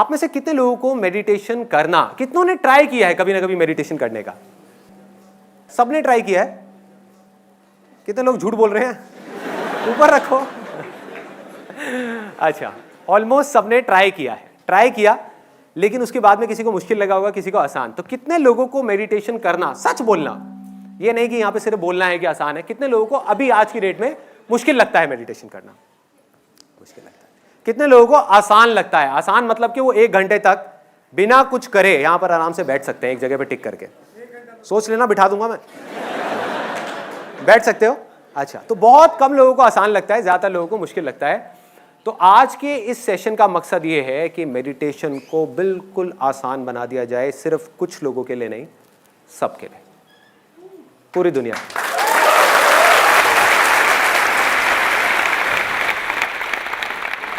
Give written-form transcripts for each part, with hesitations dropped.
आप में से कितने लोगों को मेडिटेशन करना, कितनों ने ट्राई किया है कभी ना कभी मेडिटेशन करने का? सबने ट्राई किया है? कितने लोग झूठ बोल रहे हैं? ऊपर रखो। अच्छा, ऑलमोस्ट सबने ट्राई किया है, ट्राई किया, लेकिन उसके बाद में किसी को मुश्किल लगा होगा, किसी को आसान। तो कितने लोगों को मेडिटेशन करना, सच बोलना, ये नहीं कि यहां पे सिर्फ बोलना है कि आसान है, कितने लोगों को अभी आज की डेट में मुश्किल लगता है मेडिटेशन करना? मुश्किल लगता है। कितने लोगों को आसान लगता है? आसान मतलब कि वो 1 घंटे तक बिना कुछ करे यहां पर आराम से बैठ सकते हैं, एक जगह पे टिक करके। सोच लेना, बिठा दूंगा मैं। बैठ सकते हो? अच्छा, तो बहुत कम लोगों को आसान लगता है, ज्यादातर लोगों को मुश्किल लगता है। तो आज के इस सेशन का मकसद ये है कि मेडिटेशन को बिल्कुल आसान बना दिया जाए, सिर्फ कुछ लोगों के लिए नहीं, सबके लिए, पूरी दुनिया।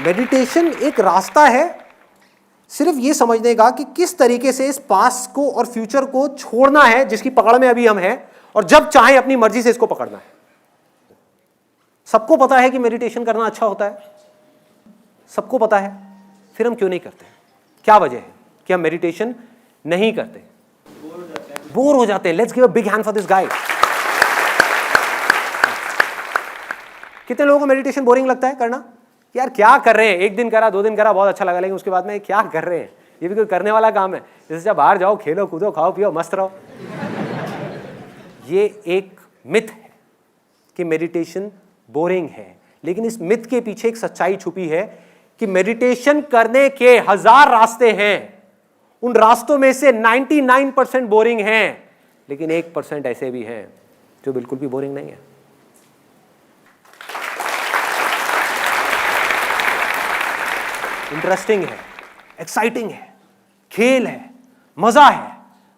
मेडिटेशन एक रास्ता है सिर्फ ये समझने का कि किस तरीके से इस पास्ट को और फ्यूचर को छोड़ना है जिसकी पकड़ में अभी हम हैं, और जब चाहे अपनी मर्जी से इसको पकड़ना है। सबको पता है कि मेडिटेशन करना अच्छा होता है, सबको पता है, फिर हम क्यों नहीं करते? क्या वजह है कि हम मेडिटेशन नहीं करते? बोर हो जाते हैं। Let's give a big hand for this guy. कितने लोगों को मेडिटेशन बोरिंग लगता है करना? यार क्या कर रहे हैं, 1 दिन करा, 2 दिन करा, बहुत अच्छा लगा, लेकिन उसके बाद में क्या कर रहे हैं? ये भी कोई करने वाला काम है? जैसे जब बाहर जाओ, खेलो कूदो, खाओ पियो, मस्त रहो। ये एक मिथ है कि मेडिटेशन बोरिंग है, लेकिन इस मिथ के पीछे एक सच्चाई छुपी है कि मेडिटेशन करने के 1000 रास्ते हैं, उन रास्तों में से 99% बोरिंग हैं, लेकिन 1% ऐसे भी हैं जो बिल्कुल भी बोरिंग नहीं है। इंटरेस्टिंग है, एक्साइटिंग है, खेल है, मजा है,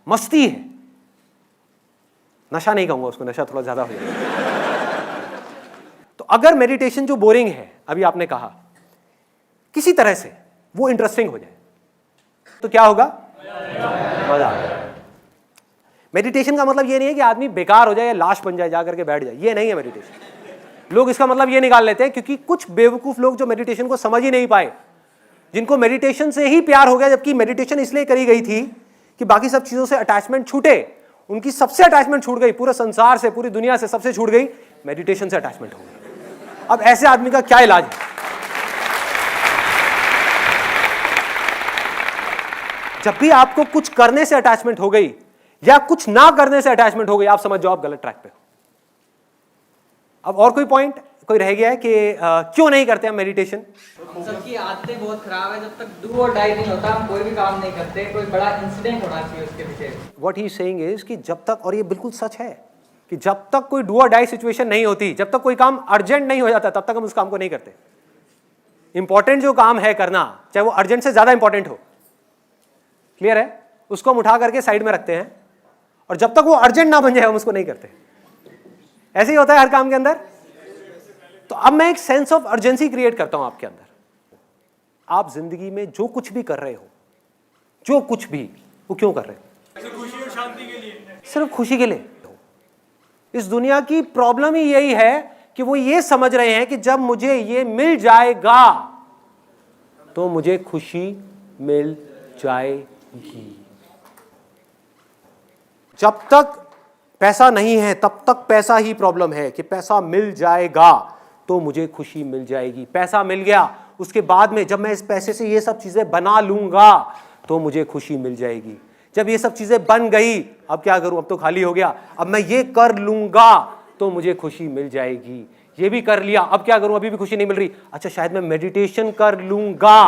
मस्ती है। नशा नहीं कहूंगा उसको, नशा थोड़ा ज्यादा हो जाएगा। तो अगर मेडिटेशन जो बोरिंग है, अभी आपने कहा, किसी तरह से वो इंटरेस्टिंग हो जाए तो क्या होगा? मजा। मेडिटेशन का मतलब ये नहीं है कि आदमी बेकार हो जाए या लाश बन जाए, जाकर के बैठ जाए, ये नहीं है मेडिटेशन। लोग इसका मतलब ये निकाल लेते हैं, क्योंकि कुछ बेवकूफ लोग जो मेडिटेशन को समझ ही नहीं पाए, जिनको मेडिटेशन से ही प्यार हो गया, जबकि मेडिटेशन इसलिए करी गई थी कि बाकी सब चीजों से अटैचमेंट छूटे, उनकी सबसे अटैचमेंट छूट गई, पूरे संसार से, पूरी दुनिया से सबसे छूट गई, मेडिटेशन से अटैचमेंट हो गई। अब ऐसे आदमी का क्या इलाज है? जब भी आपको कुछ करने से अटैचमेंट हो गई या कुछ ना करने से अटैचमेंट हो गई, आप समझ जाओ आप गलत ट्रैक पे हो। अब और कोई पॉइंट कोई रह गया है कि क्यों नहीं करते हम मेडिटेशन? सबकी आदतें बहुत खराब है। जब तक डू और डाई नहीं होता, हम कोई भी काम नहीं करते। कोई बड़ा इंसिडेंट होना चाहिए उसके पीछे। व्हाट ही सेइंग इज कि जब तक, और ये बिल्कुल सच है, कि जब तक कोई डू और डाई सिचुएशन नहीं होती, जब तक कोई काम अर्जेंट नहीं हो जाता, तब तक हम उस काम को नहीं करते। इंपॉर्टेंट जो काम है करना, चाहे वो अर्जेंट से ज्यादा इंपॉर्टेंट हो, क्लियर है, उसको हम उठा करके साइड में रखते हैं, और जब तक वो अर्जेंट ना बन जाए हम उसको नहीं करते। ऐसे ही होता है हर काम के अंदर। तो अब मैं एक सेंस ऑफ अर्जेंसी क्रिएट करता हूं आपके अंदर। आप जिंदगी में जो कुछ भी कर रहे हो, जो कुछ भी, वो क्यों कर रहे हो? खुशी और शांति के लिए। सिर्फ खुशी के लिए। इस दुनिया की प्रॉब्लम ही यही है कि वो ये समझ रहे हैं कि जब मुझे ये मिल जाएगा तो मुझे खुशी मिल जाएगी। जब तक पैसा नहीं है तब तक पैसा ही प्रॉब्लम है कि पैसा मिल जाएगा तो मुझे खुशी मिल जाएगी। पैसा मिल गया, उसके बाद में जब मैं इस पैसे से ये सब चीजें बना लूंगा तो मुझे खुशी मिल जाएगी। जब ये सब चीजें बन गई, अब क्या करूं, अब तो खाली हो गया, अब मैं ये कर लूंगा तो मुझे खुशी मिल जाएगी। ये भी कर लिया, अब क्या करूं, अभी भी खुशी नहीं मिल रही, अच्छा शायद मैं मेडिटेशन कर लूंगा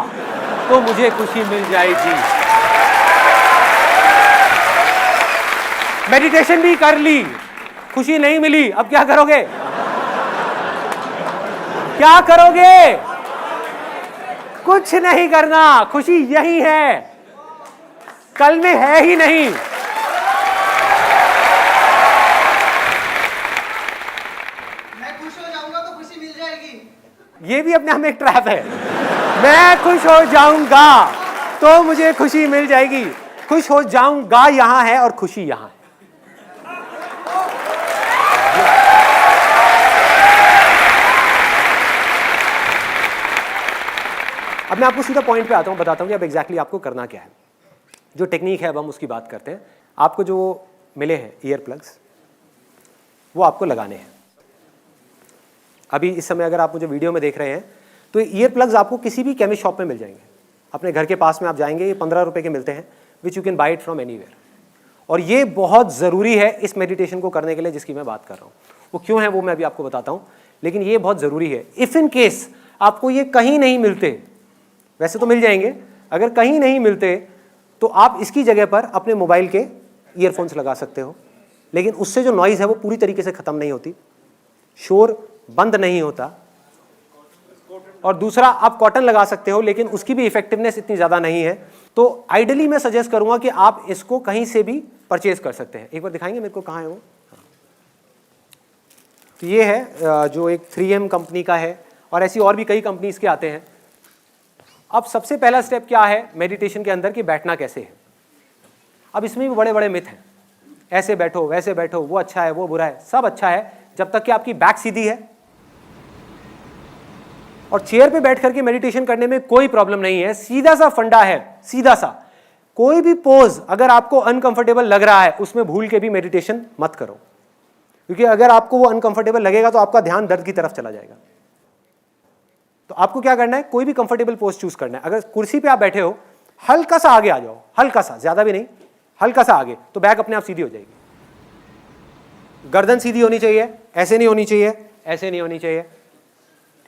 तो मुझे खुशी मिल जाएगी। मेडिटेशन भी कर ली, खुशी नहीं मिली, अब क्या करोगे? क्या करोगे? कुछ नहीं करना। खुशी यही है, कल में है ही नहीं। मैं खुश हो जाऊंगा तो खुशी मिल जाएगी। ये भी अपने आप में एक ट्रैप है। मैं खुश हो जाऊंगा तो मुझे खुशी मिल जाएगी। खुश हो जाऊंगा यहां है और खुशी यहां है। अब मैं आपको सीधा पॉइंट पे आता हूँ, बताता हूँ कि अब एग्जैक्टली आपको करना क्या है। जो टेक्निक है अब हम उसकी बात करते हैं। आपको जो मिले हैं ईयर प्लग्स, वो आपको लगाने हैं। अभी इस समय अगर आप मुझे वीडियो में देख रहे हैं तो ईयर प्लग्स आपको किसी भी केमिस्ट शॉप में मिल जाएंगे। अपने घर के पास में आप जाएंगे, ये 15 रुपये के मिलते हैं, which you can buy it from anywhere. और ये बहुत ज़रूरी है इस मेडिटेशन को करने के लिए जिसकी मैं बात कर रहा हूँ। वो क्यों है वो मैं अभी आपको बताता हूँ, लेकिन ये बहुत ज़रूरी है। इफ़ इन केस आपको ये कहीं नहीं मिलते, वैसे तो मिल जाएंगे, अगर कहीं नहीं मिलते तो आप इसकी जगह पर अपने मोबाइल के ईयरफोन्स लगा सकते हो, लेकिन उससे जो नॉइज़ है वो पूरी तरीके से ख़त्म नहीं होती, शोर बंद नहीं होता। और दूसरा, आप कॉटन लगा सकते हो, लेकिन उसकी भी इफेक्टिवनेस इतनी ज़्यादा नहीं है। तो आइडियली मैं सजेस्ट करूंगा कि आप इसको कहीं से भी परचेज कर सकते हैं। एक बार दिखाएंगे मेरे को, कहाँ है वो? तो ये है जो एक 3M कंपनी का है, और ऐसी और भी कई कंपनीज के आते हैं। अब सबसे पहला स्टेप क्या है मेडिटेशन के अंदर, कि बैठना कैसे है। अब इसमें भी बड़े बड़े मिथ हैं, ऐसे बैठो वैसे बैठो, वो अच्छा है वो बुरा है। सब अच्छा है जब तक कि आपकी बैक सीधी है और चेयर पे बैठ करके मेडिटेशन करने में कोई प्रॉब्लम नहीं है। सीधा सा फंडा है, सीधा सा। कोई भी पोज अगर आपको अनकंफर्टेबल लग रहा है उसमें भूल के भी मेडिटेशन मत करो, क्योंकि अगर आपको वो अनकंफर्टेबल लगेगा तो आपका ध्यान दर्द की तरफ चला जाएगा। तो आपको क्या करना है, कोई भी कंफर्टेबल पोज चूज करना है। अगर कुर्सी पे आप बैठे हो, हल्का सा आगे आ जाओ, हल्का सा, ज्यादा भी नहीं, हल्का सा आगे, तो बैक अपने आप सीधी हो जाएगी। गर्दन सीधी होनी चाहिए, ऐसे नहीं होनी चाहिए, ऐसे नहीं होनी चाहिए,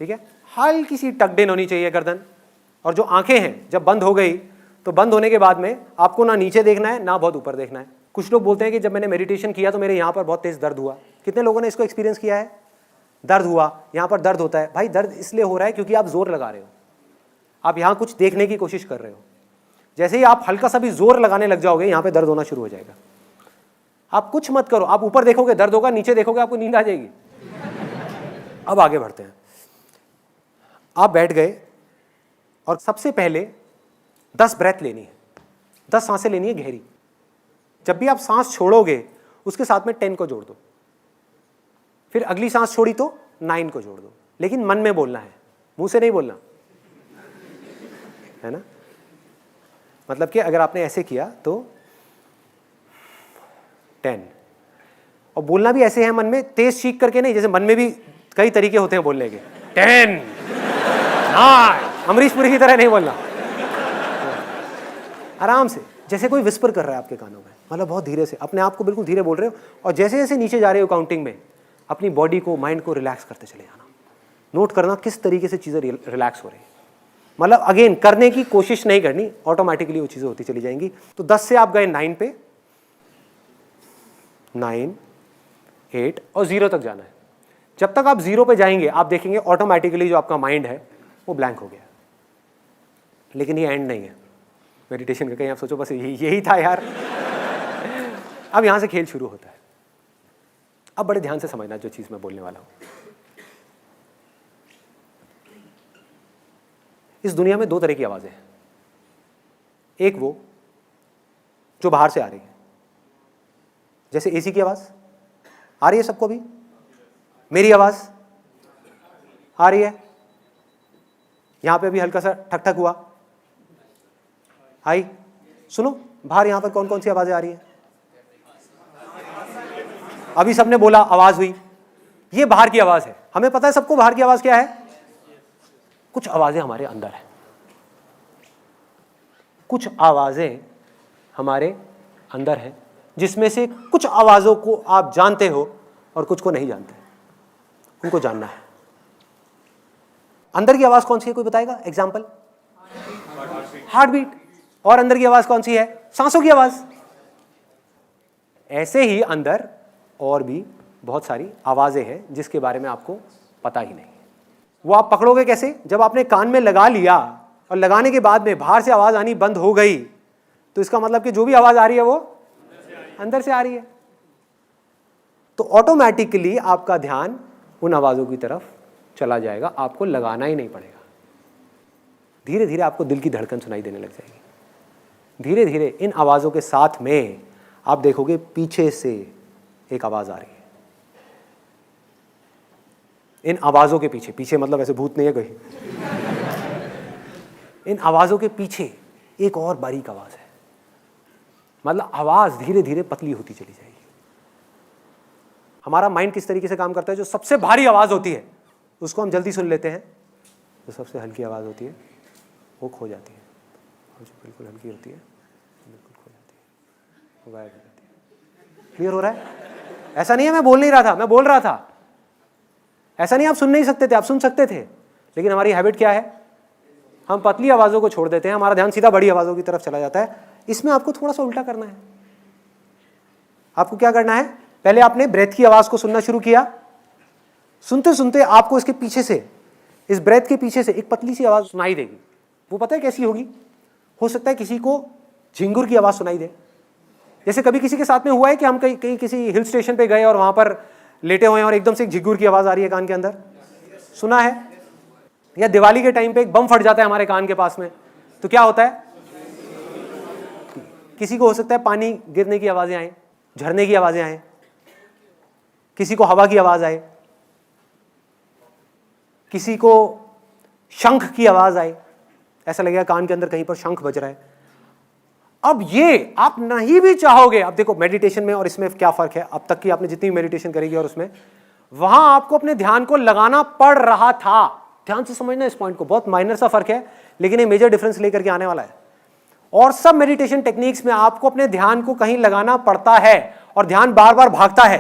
ठीक है। हल्की सी टक्ड इन होनी चाहिए गर्दन। और जो आंखें हैं जब बंद हो गई तो बंद होने के बाद में आपको ना नीचे देखना है ना बहुत ऊपर देखना है। कुछ लोग बोलते हैं कि जब मैंने मेडिटेशन किया तो मेरे यहाँ पर बहुत तेज दर्द हुआ। कितने लोगों ने इसको एक्सपीरियंस किया है? दर्द हुआ, यहाँ पर दर्द होता है। भाई दर्द इसलिए हो रहा है क्योंकि आप जोर लगा रहे हो, आप यहाँ कुछ देखने की कोशिश कर रहे हो। जैसे ही आप हल्का सा भी जोर लगाने लग जाओगे यहाँ पे दर्द होना शुरू हो जाएगा। आप कुछ मत करो, आप ऊपर देखोगे दर्द होगा, नीचे देखोगे आपको नींद आ जाएगी। अब आगे बढ़ते हैं। आप बैठ गए और सबसे पहले 10 ब्रेथ लेनी है, 10 सांसें लेनी है गहरी। जब भी आप सांस छोड़ोगे उसके साथ में 10 को जोड़ दो, फिर अगली सांस छोड़ी तो 9 को जोड़ दो, लेकिन मन में बोलना है, मुंह से नहीं बोलना है ना। मतलब कि अगर आपने ऐसे किया तो 10, और बोलना भी ऐसे है मन में, तेज चीख करके नहीं। जैसे मन में भी कई तरीके होते हैं बोलने के, 10 9, अमरीश पुरी की तरह नहीं बोलना, आराम से, जैसे कोई विस्पर कर रहा है आपके कानों में, मतलब बहुत धीरे से, अपने आप को बिल्कुल धीरे बोल रहे हो। और जैसे जैसे नीचे जा रहे हो काउंटिंग में, अपनी बॉडी को, माइंड को रिलैक्स करते चले जाना। नोट करना किस तरीके से चीज़ें रिलैक्स हो रही हैं। मतलब अगेन करने की कोशिश नहीं करनी, ऑटोमेटिकली वो चीज़ें होती चली जाएंगी। तो 10 से आप गए 9 पे, 9, 8 और 0 तक जाना है। जब तक आप 0 पे जाएंगे आप देखेंगे ऑटोमेटिकली जो आपका माइंड है वो ब्लैंक हो गया। लेकिन ये एंड नहीं है मेडिटेशन का। कहीं आप सोचो बस यही था यार। अब यहां से खेल शुरू होता है। अब बड़े ध्यान से समझना जो चीज मैं बोलने वाला हूं। इस दुनिया में 2 तरह की आवाजें हैं। एक वो जो बाहर से आ रही है, जैसे एसी की आवाज आ रही है सबको, भी मेरी आवाज आ रही है, यहां पे अभी हल्का सा ठक ठक हुआ, आई। सुनो बाहर यहां पर कौन कौन सी आवाजें आ रही है? अभी सबने बोला आवाज हुई, ये बाहर की आवाज है। हमें पता है सबको बाहर की आवाज क्या है। कुछ आवाजें हमारे अंदर है, कुछ आवाजें हमारे अंदर है, जिसमें से कुछ आवाजों को आप जानते हो और कुछ को नहीं जानते। उनको जानना है। अंदर की आवाज कौन सी है, कोई बताएगा? Example, heart beat. और अंदर की आवाज कौन सी है? सांसों की आवाज। ऐसे ही अंदर और भी बहुत सारी आवाजें हैं जिसके बारे में आपको पता ही नहीं। वो आप पकड़ोगे कैसे? जब आपने कान में लगा लिया और लगाने के बाद में बाहर से आवाज आनी बंद हो गई, तो इसका मतलब कि जो भी आवाज आ रही है वो अंदर से आ रही है। तो ऑटोमेटिकली आपका ध्यान उन आवाजों की तरफ चला जाएगा, आपको लगाना ही नहीं पड़ेगा। धीरे धीरे आपको दिल की धड़कन सुनाई देने लग जाएगी। धीरे धीरे इन आवाजों के साथ में आप देखोगे पीछे से एक आवाज आ रही है। इन आवाजों के पीछे, पीछे मतलब ऐसे भूत नहीं है कोई, इन आवाज़ों के पीछे एक और बारीक आवाज़ है, मतलब आवाज़ धीरे धीरे पतली होती चली जाएगी। हमारा माइंड किस तरीके से काम करता है, जो सबसे भारी आवाज़ होती है उसको हम जल्दी सुन लेते हैं, जो सबसे हल्की आवाज़ होती है वो खो जाती है, और जो बिल्कुल हल्की होती है बिल्कुल खो जाती है, वो गायब हो जाती है। क्लियर हो रहा है? ऐसा नहीं है मैं बोल नहीं रहा था, मैं बोल रहा था। ऐसा नहीं आप सुन नहीं सकते थे, आप सुन सकते थे, लेकिन हमारी हैबिट क्या है, हम पतली आवाज़ों को छोड़ देते हैं, हमारा ध्यान सीधा बड़ी आवाज़ों की तरफ चला जाता है। इसमें आपको थोड़ा सा उल्टा करना है। आपको क्या करना है, पहले आपने ब्रेथ की आवाज़ को सुनना शुरू किया, सुनते सुनते आपको इसके पीछे से, इस ब्रेथ के पीछे से एक पतली सी आवाज़ सुनाई देगी। वो पता है कैसी होगी? हो सकता है किसी को झिंगुर की आवाज़ सुनाई दे। जैसे कभी किसी के साथ में हुआ है कि हम कहीं किसी हिल स्टेशन पे गए और वहाँ पर लेटे हुए हैं और एकदम से एक झिंगुर की आवाज़ आ रही है कान के अंदर, सुना है? या दिवाली के टाइम पे एक बम फट जाता है हमारे कान के पास में, तो क्या होता है? किसी को हो सकता है पानी गिरने की आवाज़ें आए, झरने की आवाज़ें आए, किसी को हवा की आवाज़ आए, किसी को शंख की आवाज़ आए, ऐसा लगेगा कान के अंदर कहीं पर शंख बज रहा है। अब ये आप नहीं भी चाहोगे, अब देखो मेडिटेशन में और इसमें क्या फ़र्क है, अब तक की आपने जितनी मेडिटेशन करेगी और उसमें, वहां आपको अपने ध्यान को लगाना पड़ रहा था। ध्यान से समझना इस पॉइंट को, बहुत माइनर सा फर्क है लेकिन ये मेजर डिफरेंस लेकर के आने वाला है। और सब मेडिटेशन टेक्निक्स में आपको अपने ध्यान को कहीं लगाना पड़ता है और ध्यान बार बार भागता है,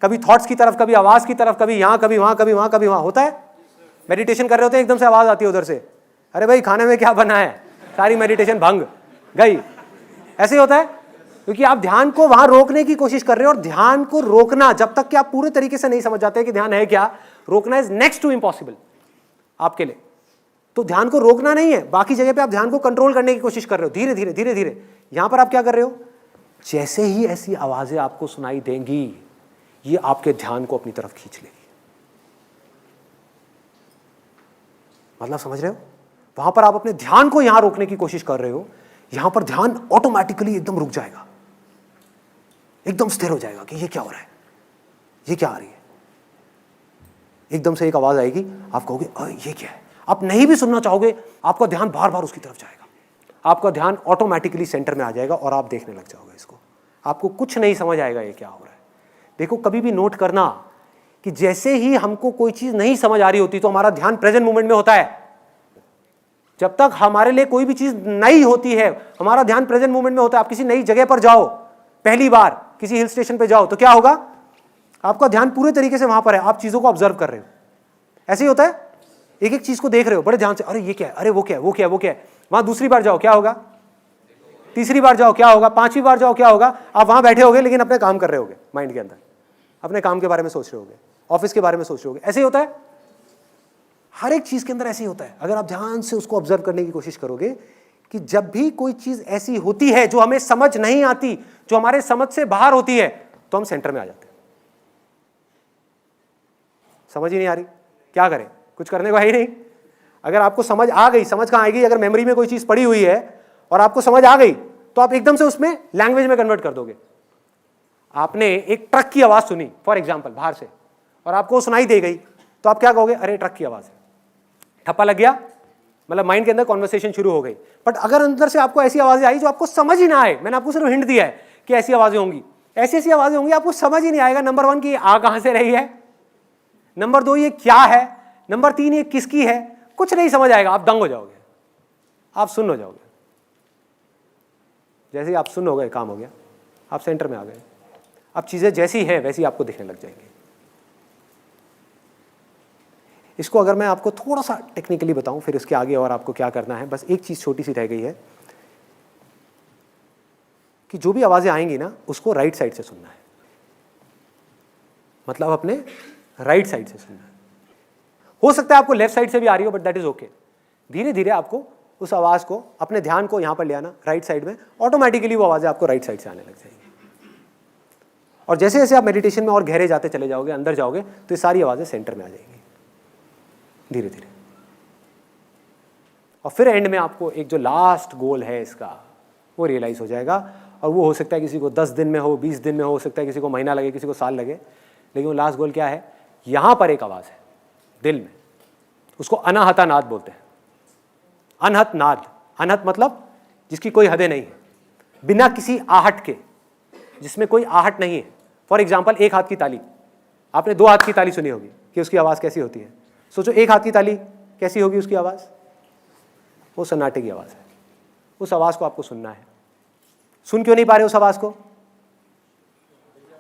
कभी थॉट्स की तरफ, कभी आवाज की तरफ, कभी यहां कभी वहां, कभी वहां कभी वहां। होता है मेडिटेशन कर रहे होते हैं, एकदम से आवाज आती है उधर से, अरे भाई खाने में क्या बना है, सारी मेडिटेशन भंग गई। ऐसे होता है क्योंकि आप ध्यान को वहां रोकने की कोशिश कर रहे हो, और ध्यान को रोकना जब तक कि आप पूरे तरीके से नहीं समझ जाते कि ध्यान है क्या, रोकना इज नेक्स्ट टू इम्पॉसिबल आपके लिए। तो ध्यान को रोकना नहीं है, बाकी जगह पे आप ध्यान को कंट्रोल करने की कोशिश कर रहे हो, धीरे धीरे धीरे धीरे। यहां पर आप क्या कर रहे हो, जैसे ही ऐसी आवाजें आपको सुनाई देंगी, ये आपके ध्यान को अपनी तरफ खींच लेगी। मतलब समझ रहे हो? वहां पर आप अपने ध्यान को यहां रोकने की कोशिश कर रहे हो, यहां पर ध्यान ऑटोमेटिकली एकदम रुक जाएगा, एकदम स्थिर हो जाएगा कि ये क्या हो रहा है, ये क्या आ रही है। एकदम से एक आवाज आएगी, आप कहोगे ये क्या है। आप नहीं भी सुनना चाहोगे, आपका ध्यान बार बार उसकी तरफ जाएगा, आपका ध्यान ऑटोमेटिकली सेंटर में आ जाएगा और आप देखने लग जाओगे इसको। आपको कुछ नहीं समझ आएगा ये क्या हो रहा है। देखो कभी भी नोट करना कि जैसे ही हमको कोई चीज नहीं समझ आ रही होती तो हमारा ध्यान प्रेजेंट मोमेंट में होता है। जब तक हमारे लिए कोई भी चीज नई होती है, हमारा ध्यान प्रेजेंट मोमेंट में होता है। आप किसी नई जगह पर जाओ, पहली बार किसी हिल स्टेशन पे जाओ, तो क्या होगा, आपका ध्यान पूरे तरीके से वहां पर है, आप चीजों को ऑब्जर्व कर रहे हो। ऐसे ही होता है, एक एक चीज को देख रहे हो बड़े ध्यान से, अरे ये क्या है, अरे वो क्या है, वो क्या है, वो क्या है। वहां दूसरी बार जाओ क्या होगा, तीसरी बार जाओ क्या होगा, पांचवी बार जाओ क्या होगा। आप वहां बैठे होगे लेकिन अपने काम कर रहे होगे, माइंड के अंदर अपने काम के बारे में सोच रहे होगे, ऑफिस के बारे में सोच रहे होगे। ऐसे ही होता है, हर एक चीज के अंदर ऐसे ही होता है। अगर आप ध्यान से उसको ऑब्जर्व करने की कोशिश करोगे कि जब भी कोई चीज ऐसी होती है जो हमें समझ नहीं आती, जो हमारे समझ से बाहर होती है, तो हम सेंटर में आ जाते हैं। समझ ही नहीं आ रही, क्या करें, कुछ करने को है ही नहीं। अगर आपको समझ आ गई, समझ कहाँ आएगी, अगर मेमोरी में कोई चीज पड़ी हुई है और आपको समझ आ गई तो आप एकदम से उसमें लैंग्वेज में कन्वर्ट कर दोगे। आपने एक ट्रक की आवाज सुनी फॉर एग्जाम्पल बाहर से, और आपको सुनाई दे गई, तो आप क्या कहोगे, अरे ट्रक की आवाज है, ठप्पा लग गया, मतलब माइंड के अंदर कॉन्वर्सेशन शुरू हो गई। बट अगर अंदर से आपको ऐसी आवाजें आई जो आपको समझ ही ना आए, मैंने आपको सिर्फ हिंट दिया है कि ऐसी आवाजें होंगी, ऐसी ऐसी आवाजें होंगी, आपको समझ ही नहीं आएगा। नंबर 1 की आ कहां से रही है, नंबर 2 ये क्या है, नंबर 3 ये किसकी है, कुछ नहीं समझ आएगा। आप दंग हो जाओगे, आप सुन्न हो जाओगे। जैसे ही आप सुन्न हो गए, काम हो गया, आप सेंटर में आ गए। अब चीजें जैसी है वैसी आपको दिखने लग जाएंगी। इसको अगर मैं आपको थोड़ा सा टेक्निकली बताऊं, फिर इसके आगे और आपको क्या करना है, बस एक चीज छोटी सी रह गई है कि जो भी आवाजें आएंगी ना, उसको राइट साइड से सुनना है। मतलब अपने राइट साइड से सुनना है। हो सकता है आपको लेफ्ट साइड से भी आ रही हो, बट दैट इज ओके। धीरे धीरे आपको उस आवाज को, अपने ध्यान को यहां पर ले आना, राइट साइड में, ऑटोमेटिकली वो आवाजें आपको राइट साइड से आने लग जाएगी। और जैसे जैसे आप मेडिटेशन में और गहरे जाते चले जाओगे, अंदर जाओगे, तो ये सारी आवाजें सेंटर में आ जाएंगी धीरे धीरे। और फिर एंड में आपको एक जो लास्ट गोल है इसका, वो रियलाइज हो जाएगा। और वो हो सकता है किसी को 10 दिन में हो, 20 दिन में हो सकता है किसी को महीना लगे, किसी को साल लगे, लेकिन वो लास्ट गोल क्या है, यहां पर एक आवाज है दिल में, उसको अनाहता नाद बोलते हैं। अनहत नाद, अनहत मतलब जिसकी कोई हदें नहीं है, बिना किसी आहट के, जिसमें कोई आहट नहीं है। फॉर एग्जाम्पल एक हाथ की ताली, आपने दो हाथ की ताली सुनी होगी कि उसकी आवाज़ कैसी होती है। सोचो एक हाथ की ताली कैसी होगी उसकी आवाज़, वो सन्नाटे की आवाज़ है। उस आवाज़ को आपको सुनना है। सुन क्यों नहीं पा रहे उस आवाज़ को?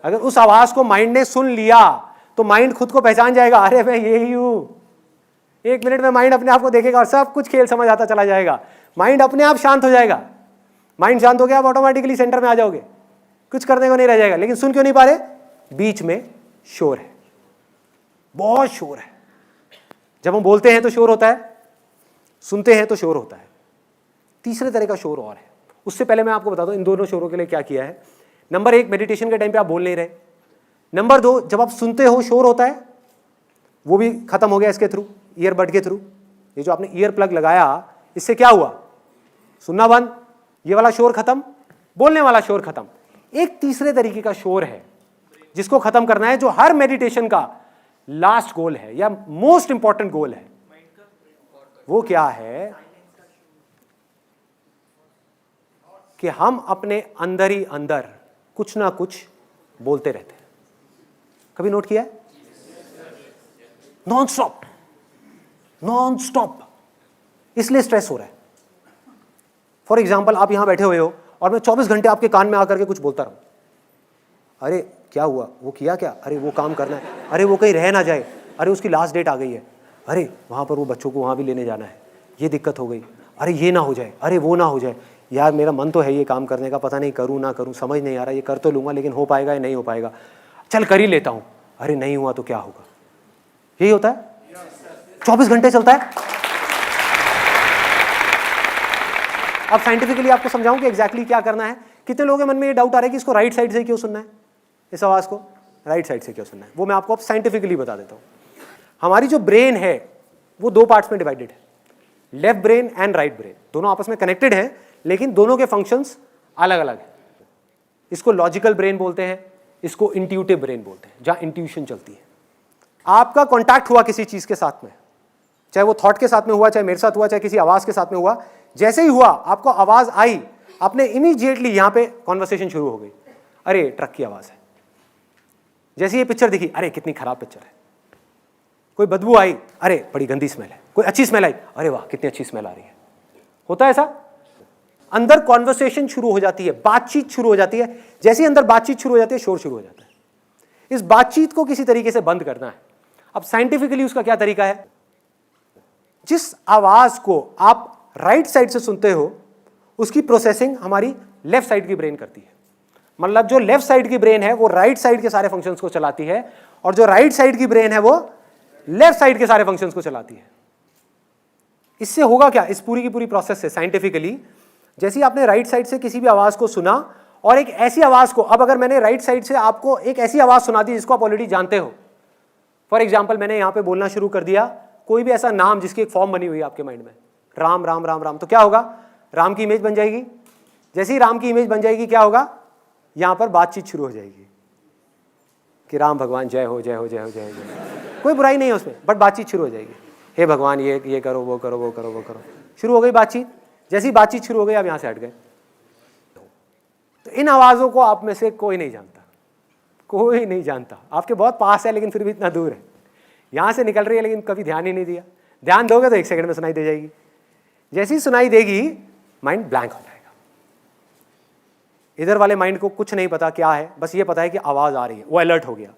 अगर उस आवाज़ को माइंड ने सुन लिया तो माइंड खुद को पहचान जाएगा, अरे मैं यही हूँ। 1 मिनट में माइंड अपने आप को देखेगा और सब कुछ खेल समझ आता चला जाएगा। माइंड अपने आप शांत हो जाएगा। माइंड शांत हो गया, आप ऑटोमेटिकली सेंटर में आ जाओगे, कुछ करने को नहीं रह जाएगा। लेकिन सुन क्यों नहीं पा रहे? बीच में शोर है, बहुत शोर है। जब हम बोलते हैं तो शोर होता है, सुनते हैं तो शोर होता है। तीसरे तरह का शोर और है। उससे पहले मैं आपको बता दूं इन दोनों शोरों के लिए क्या किया है। नंबर 1, मेडिटेशन के टाइम पे आप बोल नहीं रहे। नंबर 2, जब आप सुनते हो शोर होता है, वो भी खत्म हो गया इसके थ्रू, ईयरबड के थ्रू। ये जो आपने ईयर प्लग लगाया, इससे क्या हुआ? सुनना बंद, ये वाला शोर खत्म, बोलने वाला शोर खत्म। एक तीसरे तरीके का शोर है जिसको खत्म करना है, जो हर मेडिटेशन का लास्ट गोल है या मोस्ट इंपॉर्टेंट गोल है। वो क्या है कि हम अपने अंदर ही अंदर कुछ ना कुछ बोलते रहते हैं। कभी नोट किया है? Non stop, non stop. इसलिए स्ट्रेस हो रहा है। फॉर एग्जाम्पल, आप यहां बैठे हुए हो और मैं 24 घंटे आपके कान में आकर के कुछ बोलता रहूं, अरे क्या हुआ, वो किया क्या, अरे वो काम करना है, अरे वो कहीं रह ना जाए, अरे उसकी लास्ट डेट आ गई है, अरे वहां पर वो बच्चों को वहां भी लेने जाना है, ये दिक्कत हो गई, अरे ये ना हो जाए, अरे वो ना हो जाए, यार मेरा मन तो है ये काम करने का, पता नहीं करूँ ना करूँ, समझ नहीं आ रहा, ये कर तो लूँगा लेकिन हो पाएगा या नहीं हो पाएगा, चल कर ही लेता हूँ, अरे नहीं हुआ तो क्या होगा। यही होता है, 24 घंटे चलता है। अब साइंटिफिकली आपको समझाऊं कि एग्जैक्टली क्या करना है। कितने लोगों के मन में ये डाउट आ रहा है कि इसको राइट साइड से क्यों सुनना है, इस आवाज़ को राइट साइड से क्यों सुनना है। वो मैं आपको अब साइंटिफिकली बता देता हूँ। हमारी जो ब्रेन है वो 2 पार्ट्स में डिवाइडेड है, left brain and right brain. दोनों आपस में कनेक्टेड हैं लेकिन दोनों के फंक्शंस अलग अलग हैं। इसको लॉजिकल ब्रेन बोलते हैं, इसको इंट्यूटिव ब्रेन बोलते हैं, जहाँ इंट्यूशन चलती है। आपका कॉन्टैक्ट हुआ किसी चीज़ के साथ में, चाहे वो थॉट के साथ में हुआ, चाहे मेरे साथ हुआ, चाहे किसी आवाज़ के साथ में हुआ, जैसे ही हुआ आपको आवाज़ आई, आपने इमीडिएटली यहाँ पे कॉन्वर्सेशन शुरू हो गई, अरे ट्रक की आवाज़ है। जैसे ये पिक्चर दिखी, अरे कितनी खराब पिक्चर है। कोई बदबू आई, अरे बड़ी गंदी स्मेल है। कोई अच्छी स्मेल आई, अरे वाह कितनी अच्छी स्मेल आ रही है। होता है ऐसा, अंदर कॉन्वर्सेशन शुरू हो जाती है, बातचीत शुरू हो जाती है। जैसे ही अंदर बातचीत शुरू हो जाती है, शोर शुरू हो जाता है। इस बातचीत को किसी तरीके से बंद करना है। अब साइंटिफिकली उसका क्या तरीका है? जिस आवाज को आप राइट साइड से सुनते हो उसकी प्रोसेसिंग हमारी लेफ्ट साइड की ब्रेन करती है। मतलब जो लेफ्ट साइड की ब्रेन है वो राइट साइड के सारे फंक्शंस को चलाती है, और जो राइट साइड की ब्रेन है वो लेफ्ट साइड के सारे फंक्शंस को चलाती है। इससे होगा क्या, इस पूरी की पूरी प्रोसेस से साइंटिफिकली, जैसे ही आपने राइट साइड से किसी भी आवाज को सुना और एक ऐसी आवाज को, अब अगर मैंने राइट साइड से आपको एक ऐसी आवाज सुना दी जिसको आप ऑलरेडी जानते हो, फॉर एग्जाम्पल मैंने यहां पे बोलना शुरू कर दिया कोई भी ऐसा नाम जिसकी एक फॉर्म बनी हुई है आपके माइंड में, राम राम राम राम, तो क्या होगा, राम की इमेज बन जाएगी। जैसे ही राम की इमेज बन जाएगी क्या होगा, यहां पर बातचीत शुरू हो जाएगी कि राम भगवान जय हो जय हो जय हो जय हो जय। कोई बुराई नहीं है उसमें, बट बातचीत शुरू हो जाएगी। हे भगवान ये करो वो करो वो करो वो करो, शुरू हो गई बातचीत। जैसी बातचीत शुरू हो गई आप यहां से हट गए। तो इन आवाज़ों को आप में से कोई नहीं जानता, कोई नहीं जानता। आपके बहुत पास है लेकिन फिर भी इतना दूर है, यहां से निकल रही है लेकिन कभी ध्यान ही नहीं दिया। ध्यान दोगे तो 1 सेकंड में सुनाई दे जाएगी। जैसी सुनाई देगी माइंड ब्लैंक हो जाएगा। इधर वाले माइंड को कुछ नहीं पता क्या है, बस ये पता है कि आवाज आ रही है, वो अलर्ट हो गया।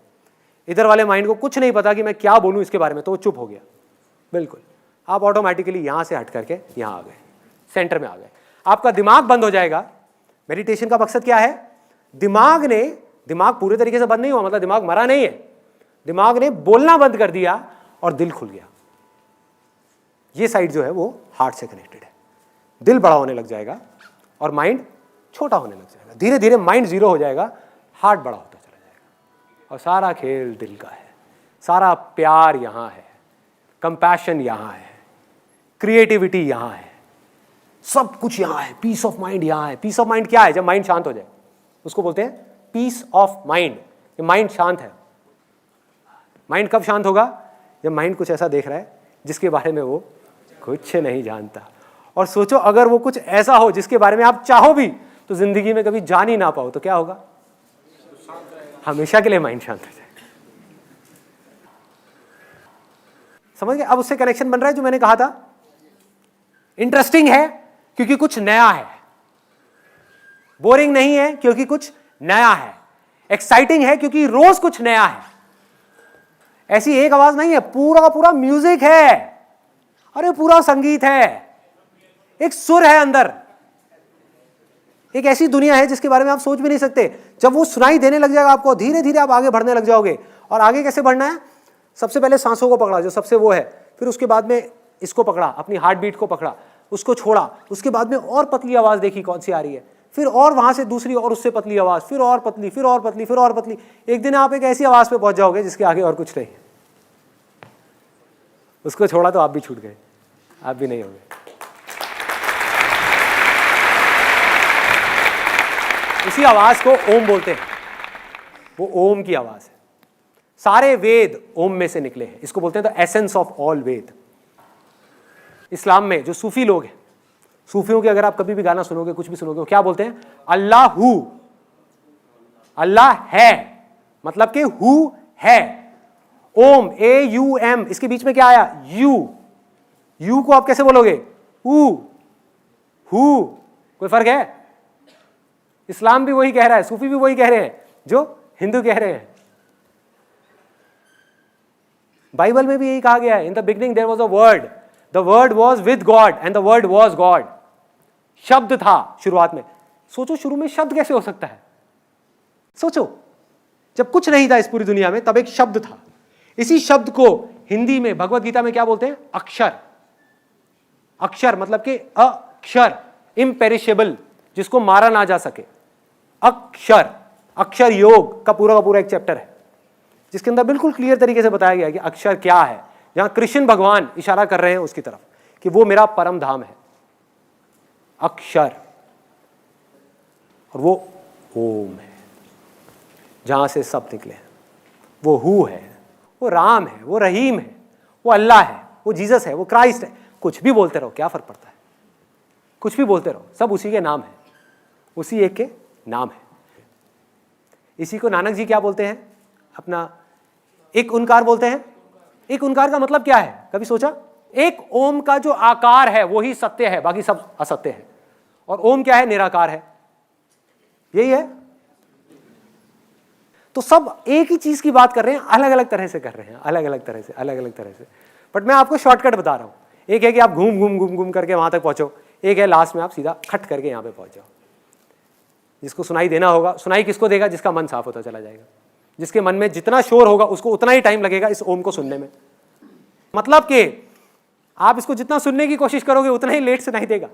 इधर वाले माइंड को कुछ नहीं पता कि मैं क्या बोलूं इसके बारे में, तो वो चुप हो गया। बिल्कुल, आप ऑटोमेटिकली यहां से हट करके यहां आ गए, सेंटर में आ गए। आपका दिमाग बंद हो जाएगा। मेडिटेशन का मकसद क्या है? दिमाग पूरे तरीके से बंद नहीं हुआ, मतलब दिमाग मरा नहीं है, दिमाग ने बोलना बंद कर दिया और दिल खुल गया। ये साइड जो है वो हार्ट से कनेक्टेड है। दिल बड़ा होने लग जाएगा और माइंड छोटा होने लग जाएगा। धीरे धीरे माइंड जीरो हो जाएगा, हार्ट बड़ा होता चला जाएगा। और सारा खेल दिल का है, सारा प्यार यहाँ है, कंपैशन यहाँ है, क्रिएटिविटी यहाँ है, सब कुछ यहाँ है, पीस ऑफ माइंड यहाँ है। पीस ऑफ माइंड क्या है? जब माइंड शांत हो जाए उसको बोलते हैं पीस ऑफ माइंड। माइंड शांत है। माइंड कब शांत होगा? जब माइंड कुछ ऐसा देख रहा है जिसके बारे में वो कुछ नहीं जानता, और सोचो अगर वो कुछ ऐसा हो जिसके बारे में आप चाहो भी तो जिंदगी में कभी जान ही ना पाओ, तो क्या होगा? हमेशा के लिए माइंड शांत हो जाएगा। समझ गए? अब उससे कनेक्शन बन रहा है जो मैंने कहा था। इंटरेस्टिंग है क्योंकि कुछ नया है, बोरिंग नहीं है क्योंकि कुछ नया है, एक्साइटिंग है क्योंकि रोज कुछ नया है। ऐसी एक आवाज नहीं है, पूरा का पूरा म्यूजिक है, अरे पूरा संगीत है, एक सुर है अंदर, एक ऐसी दुनिया है जिसके बारे में आप सोच भी नहीं सकते। जब वो सुनाई देने लग जाएगा आपको, धीरे धीरे आप आगे बढ़ने लग जाओगे। और आगे कैसे बढ़ना है? सबसे पहले सांसों को पकड़ा जो सबसे वो है, फिर उसके बाद में इसको पकड़ा, अपनी हार्ट बीट को पकड़ा, उसको छोड़ा, उसके बाद में और पतली आवाज देखी कौन सी आ रही है, फिर और वहां से दूसरी और उससे पतली आवाज, फिर और पतली, फिर और पतली, फिर और पतली। एक दिन आप एक ऐसी आवाज पे पहुंच जाओगे जिसके आगे और कुछ नहीं। उसको छोड़ा तो आप भी छूट गए, आप भी नहीं होंगे। इसी आवाज को ओम बोलते हैं, वो ओम की आवाज है। सारे वेद ओम में से निकले हैं, इसको बोलते हैं द एसेंस ऑफ ऑल वेद। इस्लाम में जो सूफी लोग हैं, सूफियों के अगर आप कभी भी गाना सुनोगे, कुछ भी सुनोगे, वो क्या बोलते हैं? अल्लाहू, अल्लाह है, मतलब कि हु है। ओम, AUM, इसके बीच में क्या आया? यू को आप कैसे बोलोगे? हु। कोई फर्क है? इस्लाम भी वही कह रहा है, सूफी भी वही कह रहे हैं जो हिंदू कह रहे हैं। बाइबल में भी यही कहा गया है, in the beginning there was a word, the word was with God and the word was God. शब्द था शुरुआत में। सोचो शुरू में शब्द कैसे हो सकता है? सोचो, जब कुछ नहीं था इस पूरी दुनिया में तब एक शब्द था। इसी शब्द को हिंदी में भगवत गीता में क्या बोलते हैं? अक्षर। अक्षर मतलब कि अक्षर, इम्पेरिशेबल, जिसको मारा ना जा सके। अक्षर, अक्षर योग का पूरा एक चैप्टर है जिसके अंदर बिल्कुल क्लियर तरीके से बताया गया है कि अक्षर क्या है, जहां कृष्ण भगवान इशारा कर रहे हैं उसकी तरफ कि वो मेरा परम धाम है, अक्षर। और वो ओम है, जहां से सब निकले हैं। वो हु है, वो राम है, वो रहीम है, वो अल्लाह है, वो जीसस है, वो क्राइस्ट है। कुछ भी बोलते रहो, क्या फर्क पड़ता है? कुछ भी बोलते रहो, सब उसी के नाम है, उसी एक के नाम है। इसी को नानक जी क्या बोलते हैं? अपना एक ओंकार बोलते हैं। एक ओंकार का मतलब क्या है, कभी सोचा? एक ओम का जो आकार है वो ही सत्य है, बाकी सब असत्य है। और ओम क्या है? निराकार है, यही है। तो सब एक ही चीज की बात कर रहे हैं, अलग अलग तरह से कर रहे हैं, अलग अलग तरह से। बट मैं आपको शॉर्टकट बता रहा हूं। एक है कि आप घूम करके वहां तक पहुंचो, एक है लास्ट में आप सीधा खट करके यहां पे पहुंच जाओ। जिसको सुनाई देना होगा, सुनाई किसको देगा? जिसका मन साफ होता चला जाएगा। जिसके मन में जितना शोर होगा उसको उतना ही टाइम लगेगा इस ओम को सुनने में। मतलब कि आप इसको जितना सुनने की कोशिश करोगे उतना ही लेट सुनाई देगा।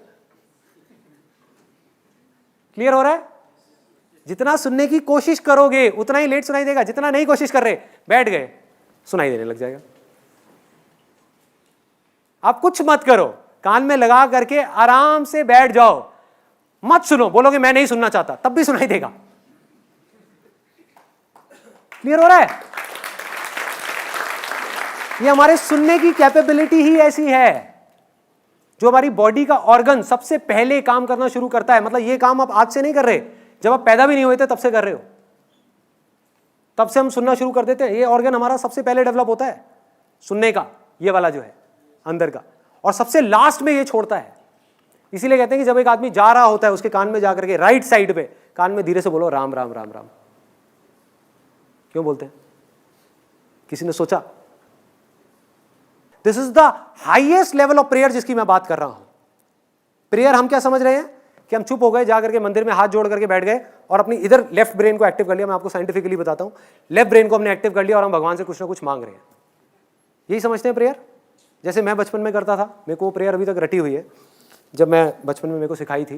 क्लियर हो रहा है? जितना सुनने की कोशिश करोगे उतना ही लेट सुनाई देगा। जितना नहीं कोशिश कर रहे, बैठ गए, सुनाई देने लग जाएगा। आप कुछ मत करो, कान में लगा करके आराम से बैठ जाओ, मत सुनो। बोलोगे मैं नहीं सुनना चाहता, तब भी सुनाई देगा। क्लियर हो रहा है? ये हमारे सुनने की कैपेबिलिटी ही ऐसी है। जो हमारी बॉडी का ऑर्गन सबसे पहले काम करना शुरू करता है, मतलब ये काम आप आज से नहीं कर रहे, जब आप पैदा भी नहीं हुए थे तब से कर रहे हो। तब से हम सुनना शुरू कर देते हैं। ये ऑर्गन हमारा सबसे पहले डेवलप होता है सुनने का, ये वाला जो है अंदर का, और सबसे लास्ट में ये छोड़ता है। इसीलिए कहते हैं कि जब एक आदमी जा रहा होता है उसके कान में जाकर के राइट साइड पे कान में धीरे से बोलो राम राम राम राम। क्यों बोलते हैं? किसी ने सोचा? This is the highest level of prayer जिसकी मैं बात कर रहा हूं। प्रेयर हम क्या समझ रहे हैं कि हम चुप हो गए, जाकर के मंदिर में हाथ जोड़ करके बैठ गए और अपनी इधर लेफ्ट ब्रेन को एक्टिव कर लिया। मैं आपको साइंटिफिकली बताता हूं, लेफ्ट ब्रेन को हमने एक्टिव कर लिया और हम भगवान से कुछ ना कुछ मांग रहे हैं। यही समझते हैं प्रेयर। जैसे मैं बचपन में करता था, मेरे को प्रेयर अभी तक रटी हुई है। जब मैं बचपन में मेरे को सिखाई थी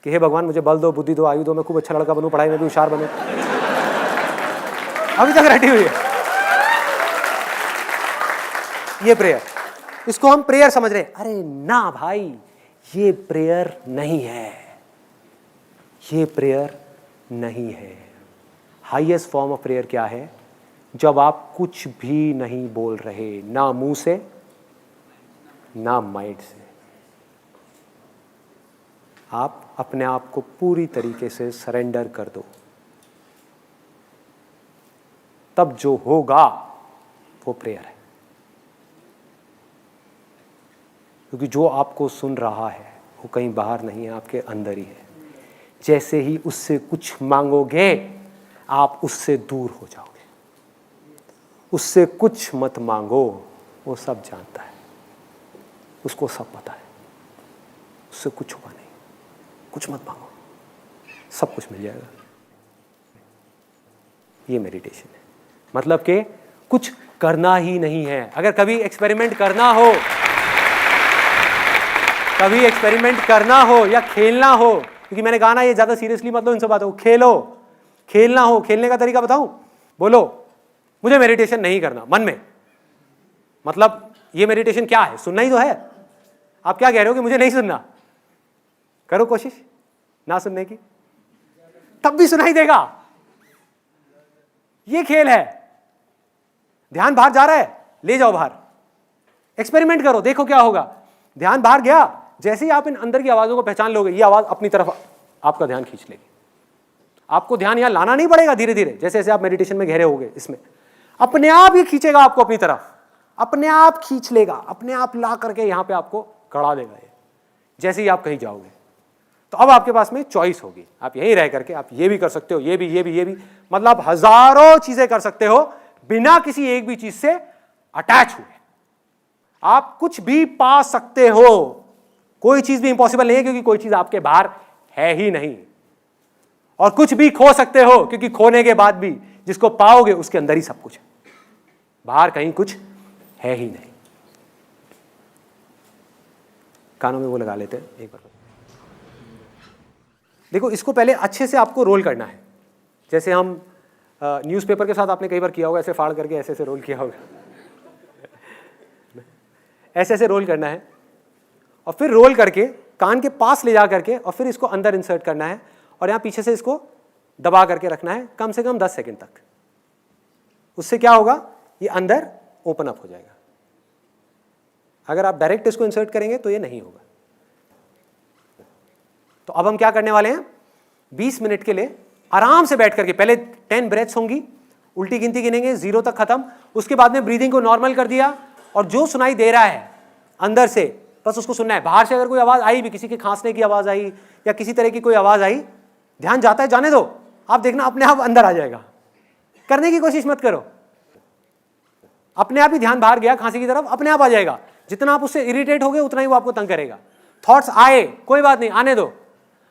कि हे भगवान मुझे बल दो, बुद्धि दो, आयु दो, मैं खूब अच्छा लड़का बनूं, पढ़ाई में भी होशियार बनूं। अभी तक रटी हुई है ये प्रेयर। इसको हम प्रेयर समझ रहे हैं। अरे ना भाई, ये प्रेयर नहीं है, ये प्रेयर नहीं है। हाईएस्ट फॉर्म ऑफ प्रेयर क्या है? जब आप कुछ भी नहीं बोल रहे, ना मुंह से ना माइंड से, आप अपने आप को पूरी तरीके से सरेंडर कर दो, तब जो होगा वो प्रेयर है। क्योंकि जो आपको सुन रहा है वो कहीं बाहर नहीं है, आपके अंदर ही है। जैसे ही उससे कुछ मांगोगे आप उससे दूर हो जाओगे। उससे कुछ मत मांगो, वो सब जानता है, उसको सब पता है, उससे कुछ हुआ नहीं। कुछ मत मांगो, सब कुछ मिल जाएगा। ये मेडिटेशन है, मतलब कि कुछ करना ही नहीं है। अगर कभी एक्सपेरिमेंट करना हो, कभी एक्सपेरिमेंट करना हो या खेलना हो, क्योंकि मैंने कहा ना ये ज्यादा सीरियसली मत लो इन सब बातों को, खेलो। खेलना हो, खेलने का तरीका बताऊं? बोलो मुझे मेडिटेशन नहीं करना मन में, मतलब ये मेडिटेशन क्या है? सुनना ही तो है। आप क्या कह रहे हो कि मुझे नहीं सुनना? करो कोशिश ना सुनने की, तब भी सुनाई देगा। ये खेल है। ध्यान बाहर जा रहा है, ले जाओ बाहर, एक्सपेरिमेंट करो, देखो क्या होगा। ध्यान बाहर गया, जैसे ही आप इन अंदर की आवाजों को पहचान लोगे, ये आवाज अपनी तरफ आपका ध्यान खींच लेगी। आपको ध्यान यहां लाना नहीं पड़ेगा, धीरे धीरे जैसे जैसे आप मेडिटेशन में गहरे होगे, इसमें अपने आप ही खींचेगा आपको अपनी तरफ, अपने आप खींच लेगा, अपने आप ला करके यहां पे आपको खड़ा देगा ये, जैसे ही आप कहीं जाओगे। तो अब आपके पास में चॉइस होगी, आप यहीं रह करके आप ये भी कर सकते हो, ये भी, मतलब हजारों चीजें कर सकते हो बिना किसी एक भी चीज से अटैच हुए। आप कुछ भी पा सकते हो, कोई चीज भी इंपॉसिबल नहीं है, क्योंकि कोई चीज आपके बाहर है ही नहीं। और कुछ भी खो सकते हो, क्योंकि खोने के बाद भी जिसको पाओगे उसके अंदर ही सब कुछ है, बाहर कहीं कुछ है ही नहीं। कानों में वो लगा लेते हैं एक बार। देखो इसको पहले अच्छे से आपको रोल करना है, जैसे हम न्यूज़पेपर के साथ आपने कई बार किया होगा, ऐसे फाड़ करके ऐसे ऐसे रोल किया होगा। ऐसे ऐसे रोल करना है, और फिर रोल करके कान के पास ले जा करके, और फिर इसको अंदर इंसर्ट करना है, और यहाँ पीछे से इसको दबा करके रखना है कम से कम 10 सेकंड तक। उससे क्या होगा, ये अंदर ओपन अप हो जाएगा। अगर आप डायरेक्ट इसको इंसर्ट करेंगे तो ये नहीं होगा। तो अब हम क्या करने वाले हैं, 20 मिनट के लिए आराम से बैठ करके, पहले 10 ब्रेथ्स होंगी, उल्टी गिनती गिनेंगे 0 तक खत्म। उसके बाद में ब्रीदिंग को नॉर्मल कर दिया, और जो सुनाई दे रहा है अंदर से बस उसको सुनना है। बाहर से अगर कोई आवाज आई भी, किसी के खांसने की आवाज आई या किसी तरह की कोई आवाज आई, ध्यान जाता है जाने दो, आप देखना अपने आप अंदर आ जाएगा। करने की कोशिश मत करो, अपने आप ही ध्यान बाहर गया खांसी की तरफ, अपने आप आ जाएगा। जितना आप उससे इरिटेट होगे उतना ही वो आपको तंग करेगा। थॉट्स आए, कोई बात नहीं, आने दो,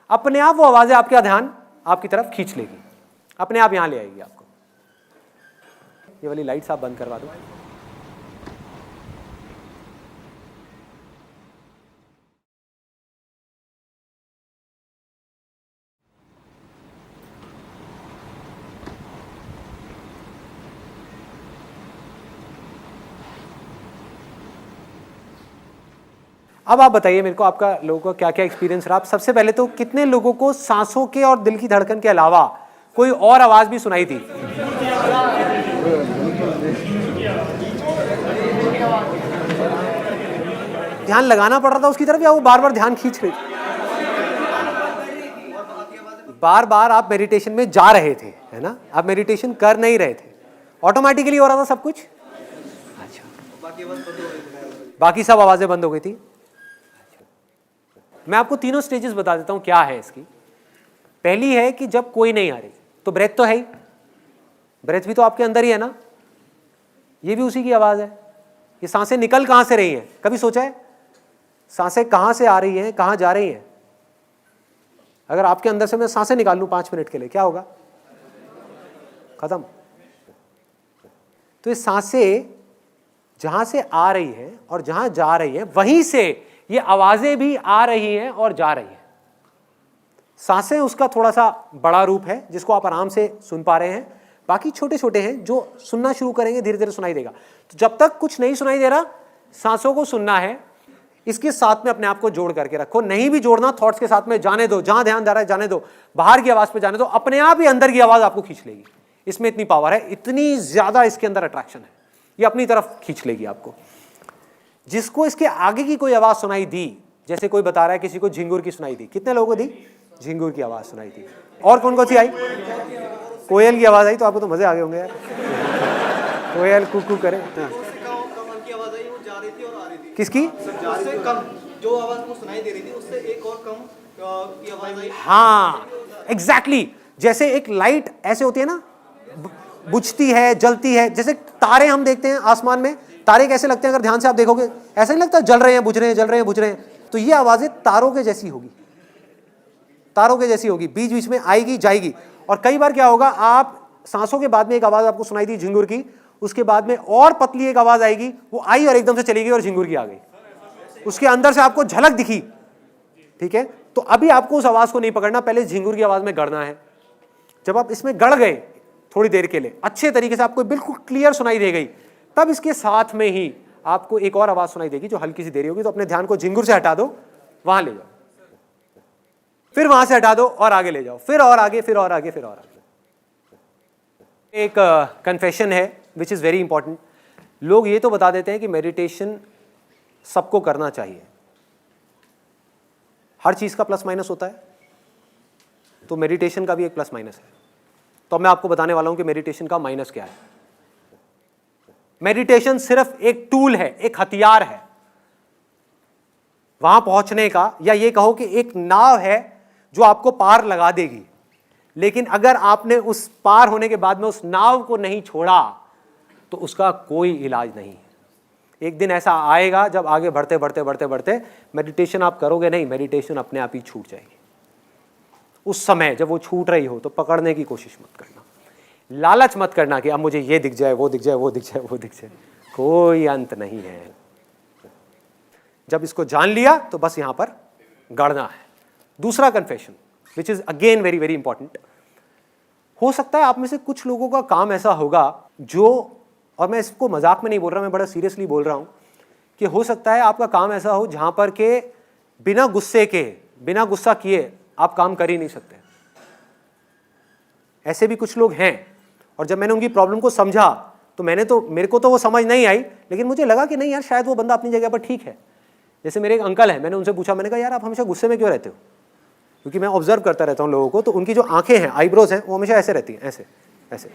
अपने आप वो आवाजें आपका ध्यान आपकी तरफ खींच लेगी, अपने आप यहां ले आएगी आपको। ये वाली लाइट्स आप बंद करवा दो। अब आप बताइए मेरे को, आपका लोगों का क्या क्या एक्सपीरियंस रहा। सबसे पहले तो कितने लोगों को सांसों के और दिल की धड़कन के अलावा कोई और आवाज भी सुनाई थी? ध्यान लगाना पड़ रहा था उसकी तरफ, या वो बार बार ध्यान खींच रही थी? बार बार आप मेडिटेशन में जा रहे थे, है ना, आप मेडिटेशन कर नहीं रहे थे, ऑटोमेटिकली हो रहा था सब कुछ। अच्छा, बाकी सब आवाजें बंद हो गई थी। मैं आपको तीनों स्टेजेस बता देता हूं क्या है इसकी। पहली है कि जब कोई नहीं आ रही, तो ब्रेथ तो है ही, ब्रेथ भी तो आपके अंदर ही है ना, ये भी उसी की आवाज है। ये सांसें निकल कहां से रही हैं, कभी सोचा है सांसें कहां से आ रही हैं, कहां जा रही हैं? अगर आपके अंदर से मैं सांसें निकाल लूं 5 मिनट के लिए, क्या होगा? खत्म। तो ये सांसें जहां से आ रही हैं और जहां जा रही हैं, वहीं से ये आवाजें भी आ रही हैं और जा रही हैं। सांसें उसका थोड़ा सा बड़ा रूप है जिसको आप आराम से सुन पा रहे हैं, बाकी छोटे छोटे हैं जो सुनना शुरू करेंगे धीरे धीरे सुनाई देगा। तो जब तक कुछ नहीं सुनाई दे रहा, सांसों को सुनना है, इसके साथ में अपने आप को जोड़ करके रखो। नहीं भी जोड़ना, थॉट्स के साथ में जाने दो, जहां ध्यान जा रहा है जाने दो, बाहर की आवाज पे जाने दो, अपने आप ही अंदर की आवाज आपको खींच लेगी। इसमें इतनी पावर है, इतनी ज्यादा इसके अंदर अट्रैक्शन है, ये अपनी तरफ खींच लेगी आपको। जिसको इसके आगे की कोई आवाज सुनाई दी, जैसे कोई बता रहा है किसी को झिंगुर की सुनाई दी, कितने लोगों को दी? झिंगुर की आवाज सुनाई दी। और कौन कौन सी आई? कोयल की आवाज आई, तो आपको तो मजे आ गए होंगे यार। कोयल कुकू करे। हाँ। कमल की आवाज आई, वो जा रही थी और आ रही थी। किसकी? उससे कम जो आवाज वो सुनाई दे रही थी उससे एक और कम की आवाज आई। हाँ एग्जैक्टली, जैसे एक लाइट ऐसे होती है ना, बुझती है, जलती है। जैसे तारे हम देखते हैं आसमान में, तारे कैसे लगते हैं अगर ध्यान से आप देखोगे? ऐसा नहीं लगता जल रहे हैं, बुझ रहे हैं, जल रहे हैं, बुझ रहे हैं। तो ये आवाजें तारों के जैसी होगी, तारों के जैसी होगी, बीच बीच में आएगी जाएगी। और कई बार क्या होगा, आप सांसों के बाद में एक आवाज आपको सुनाई दी झिंगुर की, उसके बाद में और पतली एक आवाज आएगी, वो आई और एकदम से चली गई और झिंगुर की आ गई। उसके अंदर से आपको झलक दिखी, ठीक है? तो अभी आपको उस आवाज को नहीं पकड़ना, पहले झिंगुर की आवाज में गड़ना है। जब आप इसमें गड़ गए थोड़ी देर के लिए, अच्छे तरीके से आपको बिल्कुल क्लियर सुनाई दे गई, तब इसके साथ में ही आपको एक और आवाज सुनाई देगी जो हल्की सी देरी होगी। तो अपने ध्यान को झिंगुर से हटा दो, वहां ले जाओ, फिर वहां से हटा दो और आगे ले जाओ, फिर और आगे, फिर और आगे, फिर और आगे। एक कन्फेशन है विच इज वेरी इंपॉर्टेंट। लोग ये तो बता देते हैं कि मेडिटेशन सबको करना चाहिए, हर चीज का प्लस माइनस होता है, तो मेडिटेशन का भी एक प्लस माइनस है। तो मैं आपको बताने वाला हूं कि मेडिटेशन का माइनस क्या है। मेडिटेशन सिर्फ एक टूल है, एक हथियार है वहां पहुंचने का, या ये कहो कि एक नाव है जो आपको पार लगा देगी। लेकिन अगर आपने उस पार होने के बाद में उस नाव को नहीं छोड़ा तो उसका कोई इलाज नहीं है। एक दिन ऐसा आएगा जब आगे बढ़ते बढ़ते बढ़ते बढ़ते मेडिटेशन आप करोगे नहीं, मेडिटेशन अपने आप ही छूट जाएगी। उस समय जब वो छूट रही हो तो पकड़ने की कोशिश मत करना, लालच मत करना कि अब मुझे ये दिख जाए, वो दिख जाए, वो दिख जाए, वो दिख जाए। कोई अंत नहीं है। जब इसको जान लिया तो बस यहां पर गड़ना है। दूसरा confession which is again very very important. हो सकता है आप में से कुछ लोगों का काम ऐसा होगा जो, और मैं इसको मजाक में नहीं बोल रहा, मैं बड़ा सीरियसली बोल रहा हूं, कि हो सकता है आपका काम ऐसा हो जहां पर के बिना गुस्से के, बिना गुस्सा किए आप काम कर ही नहीं सकते। ऐसे भी कुछ लोग हैं। और जब मैंने उनकी प्रॉब्लम को समझा तो मेरे को तो वो समझ नहीं आई, लेकिन मुझे लगा कि नहीं यार, शायद वो बंदा अपनी जगह पर ठीक है। जैसे मेरे एक अंकल हैं, मैंने उनसे पूछा, मैंने कहा यार आप हमेशा गुस्से में क्यों रहते हो? क्योंकि मैं ऑब्जर्व करता रहता हूँ लोगों को, तो उनकी जो आंखें हैं, आईब्रोज हैं, वो हमेशा ऐसे रहती हैं, ऐसे ऐसे।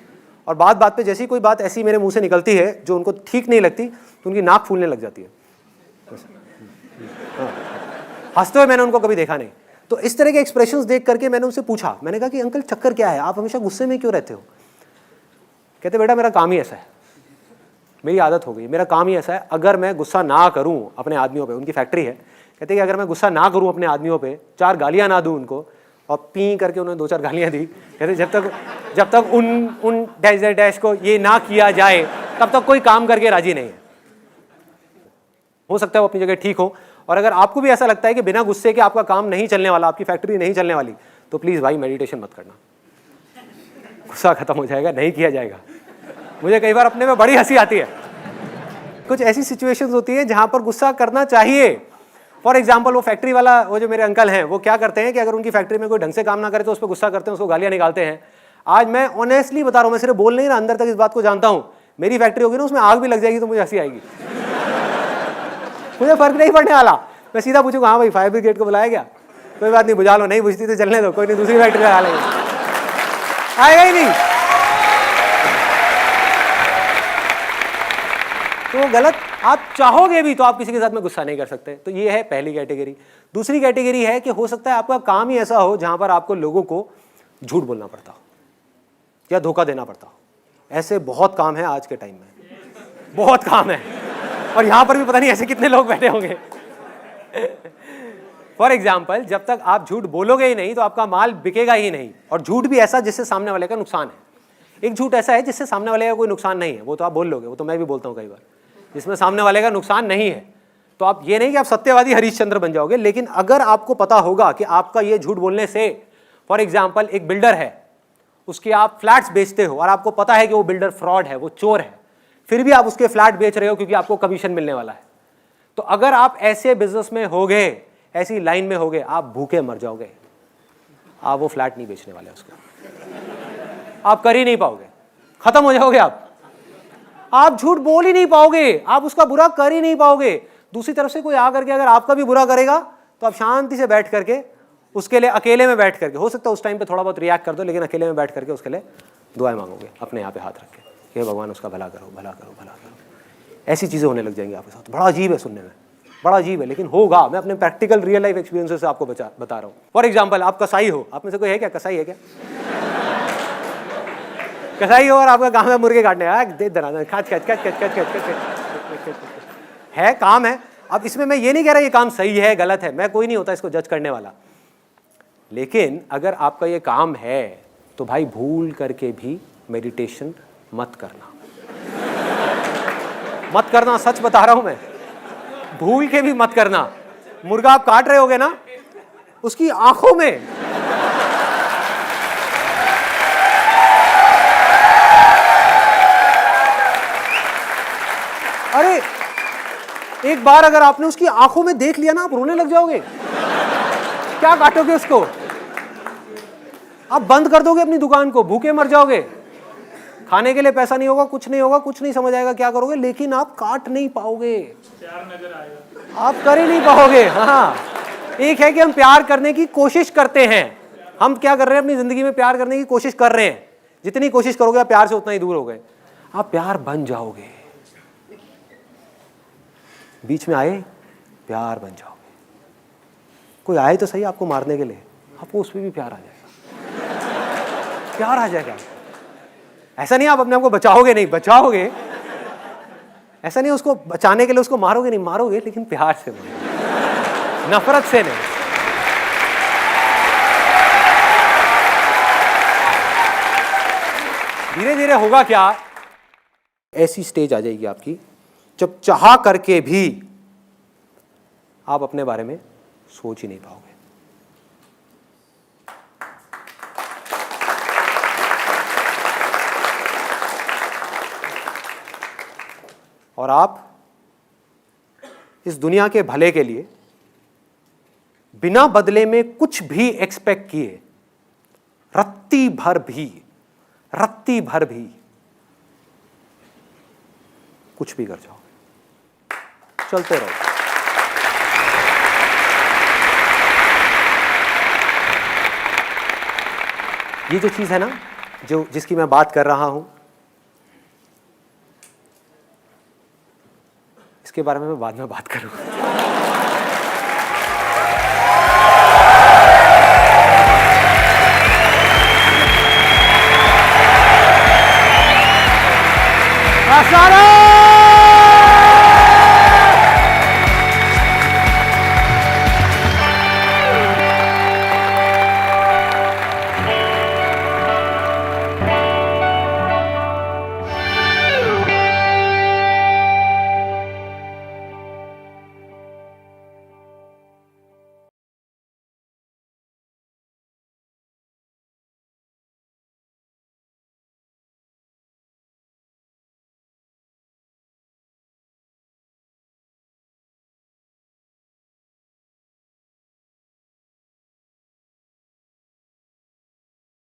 और बात बात पे जैसी कोई बात ऐसी मेरे मुंह से निकलती है जो उनको ठीक नहीं लगती, तो उनकी नाक फूलने लग जाती है। हंसते हुए मैंने उनको कभी देखा नहीं। तो इस तरह के एक्सप्रेशंस देख करके मैंने उनसे पूछा, मैंने कहा कि अंकल चक्कर क्या है, आप हमेशा गुस्से में क्यों रहते हो? कहते बेटा मेरा काम ही ऐसा है, मेरी आदत हो गई, मेरा काम ही ऐसा है, अगर मैं गुस्सा ना करूं अपने आदमियों पे, उनकी फैक्ट्री है, कहते कि अगर मैं गुस्सा ना करूं अपने आदमियों पे, 4 गालियां ना दूं उनको, और पी करके उन्होंने 2-4 गालियां दी। कहते जब तक उन डैश डैश को ये ना किया जाए तब तक कोई काम करके राजी नहीं है। हो सकता है वो अपनी जगह ठीक हो। और अगर आपको भी ऐसा लगता है कि बिना गुस्से के आपका काम नहीं चलने वाला, आपकी फैक्ट्री नहीं चलने वाली, तो प्लीज भाई मेडिटेशन मत करना, गुस्सा खत्म हो जाएगा, नहीं किया जाएगा। मुझे कई बार अपने में बड़ी हंसी आती है। कुछ ऐसी सिचुएशंस होती है जहां पर गुस्सा करना चाहिए। फॉर एग्जाम्पल, वो फैक्ट्री वाला, वो जो मेरे अंकल हैं, वो क्या करते हैं कि अगर उनकी फैक्ट्री में कोई ढंग से काम ना करे तो उस पर गुस्सा करते हैं, उसको गालियां निकालते हैं। आज मैं ऑनेस्टली बता रहा हूं, मैं सिर्फ बोल नहीं रहा, अंदर तक इस बात को जानता हूं, मेरी फैक्ट्री होगी ना, उसमें आग भी लग जाएगी तो मुझे हंसी आएगी। मुझे फर्क नहीं पड़ने वाला, मैं सीधा पूछूंगा हाँ भाई फायर ब्रिगेड को बुलाया गया, कोई बात नहीं, बुझा लो, नहीं बुझती तो चलने दो, कोई नहीं, दूसरी फैक्ट्री लगा लेंगे, आएगा ही नहीं। तो वो गलत, आप चाहोगे भी तो आप किसी के साथ में गुस्सा नहीं कर सकते। तो ये है पहली कैटेगरी। दूसरी कैटेगरी है कि हो सकता है आपका काम ही ऐसा हो जहां पर आपको लोगों को झूठ बोलना पड़ता हो या धोखा देना पड़ता हो। ऐसे बहुत काम है आज के टाइम में, बहुत काम है, और यहां पर भी पता नहीं ऐसे कितने लोग बैठे होंगे। फॉर एग्जाम्पल, जब तक आप झूठ बोलोगे ही नहीं तो आपका माल बिकेगा ही नहीं। और झूठ भी ऐसा जिससे सामने वाले का नुकसान है। एक झूठ ऐसा है जिससे सामने वाले का कोई नुकसान नहीं है, वो तो आप बोल लोगे, वो तो मैं भी बोलता हूँ कई बार, जिसमें सामने वाले का नुकसान नहीं है। तो आप ये नहीं कि आप सत्यवादी हरिश्चंद्र बन जाओगे, लेकिन अगर आपको पता होगा कि आपका ये झूठ बोलने से, फॉर एग्जाम्पल एक बिल्डर है, उसके आप फ्लैट्स बेचते हो और आपको पता है कि वो बिल्डर फ्रॉड है, वो चोर है, फिर भी आप उसके फ्लैट बेच रहे हो क्योंकि आपको कमीशन मिलने वाला है। तो अगर आप ऐसे बिजनेस में होगे, ऐसी लाइन में होगे, आप भूखे मर जाओगे। आप वो फ्लैट नहीं बेचने वाले, उसको आप कर ही नहीं पाओगे, खत्म हो जाओगे आप झूठ बोल ही नहीं पाओगे, आप उसका बुरा कर ही नहीं पाओगे। दूसरी तरफ से कोई आकर के अगर आपका भी बुरा करेगा तो आप शांति से बैठ करके उसके लिए अकेले में बैठ करके, हो सकता है उस टाइम पे थोड़ा बहुत रिएक्ट कर दो, लेकिन अकेले में बैठ करके उसके लिए दुआएं मांगोगे अपने यहाँ पे हाथ रख के, हे भगवान उसका भला करो, भला करो, भला करो। ऐसी चीज़ें होने लग जाएंगी आपके साथ। बड़ा अजीब है सुनने में, बड़ा अजीब है, लेकिन होगा। मैं अपने प्रैक्टिकल रियल लाइफ एक्सपीरियंसेस से आपको बता रहा हूँ। फॉर एग्जाम्पल, आप कसाई हो, आप में से कोई है क्या कसाई है क्या? कसाई हो और आपका काम है मुर्गे काटने, है काम है। अब इसमें मैं ये नहीं कह रहा ये काम सही है गलत है, मैं कोई नहीं होता इसको जज करने वाला, लेकिन अगर आपका ये काम है तो भाई भूल करके भी मेडिटेशन मत करना, मत करना, सच बता रहा हूं मैं, भूल के भी मत करना। मुर्गा आप काट रहे होगे ना, उसकी आंखों में अरे एक बार अगर आपने उसकी आंखों में देख लिया ना, आप रोने लग जाओगे। क्या काटोगे उसको? आप बंद कर दोगे अपनी दुकान को, भूखे मर जाओगे, खाने के लिए पैसा नहीं होगा, कुछ नहीं होगा, कुछ नहीं समझ आएगा क्या करोगे, लेकिन आप काट नहीं पाओगे, प्यार नजर आएगा, आप कर ही नहीं पाओगे। हाँ, एक है कि हम प्यार करने की कोशिश करते हैं, हम क्या कर रहे हैं अपनी जिंदगी में, प्यार करने की कोशिश कर रहे हैं। जितनी कोशिश करोगे आप प्यार से उतना ही दूर हो गए। आप प्यार बन जाओगे, बीच में आए प्यार बन जाओगे। कोई आए तो सही आपको मारने के लिए, आपको उस पर भी प्यार आ जाएगा, प्यार आ जाएगा। ऐसा नहीं आप अपने आप को बचाओगे, नहीं बचाओगे, ऐसा नहीं उसको बचाने के लिए उसको मारोगे, नहीं मारोगे, लेकिन प्यार से मारोगे, नफरत से नहीं। धीरे धीरे होगा क्या, ऐसी स्टेज आ जाएगी आपकी जब चाह करके भी आप अपने बारे में सोच ही नहीं पाओगे। और आप इस दुनिया के भले के लिए बिना बदले में कुछ भी एक्सपेक्ट किए रत्ती भर भी कुछ भी कर जाओगे, चलते रहो। ये जो चीज है ना, जो जिसकी मैं बात कर रहा हूं, इसके बारे में मैं बाद में बात करूंगा। सारा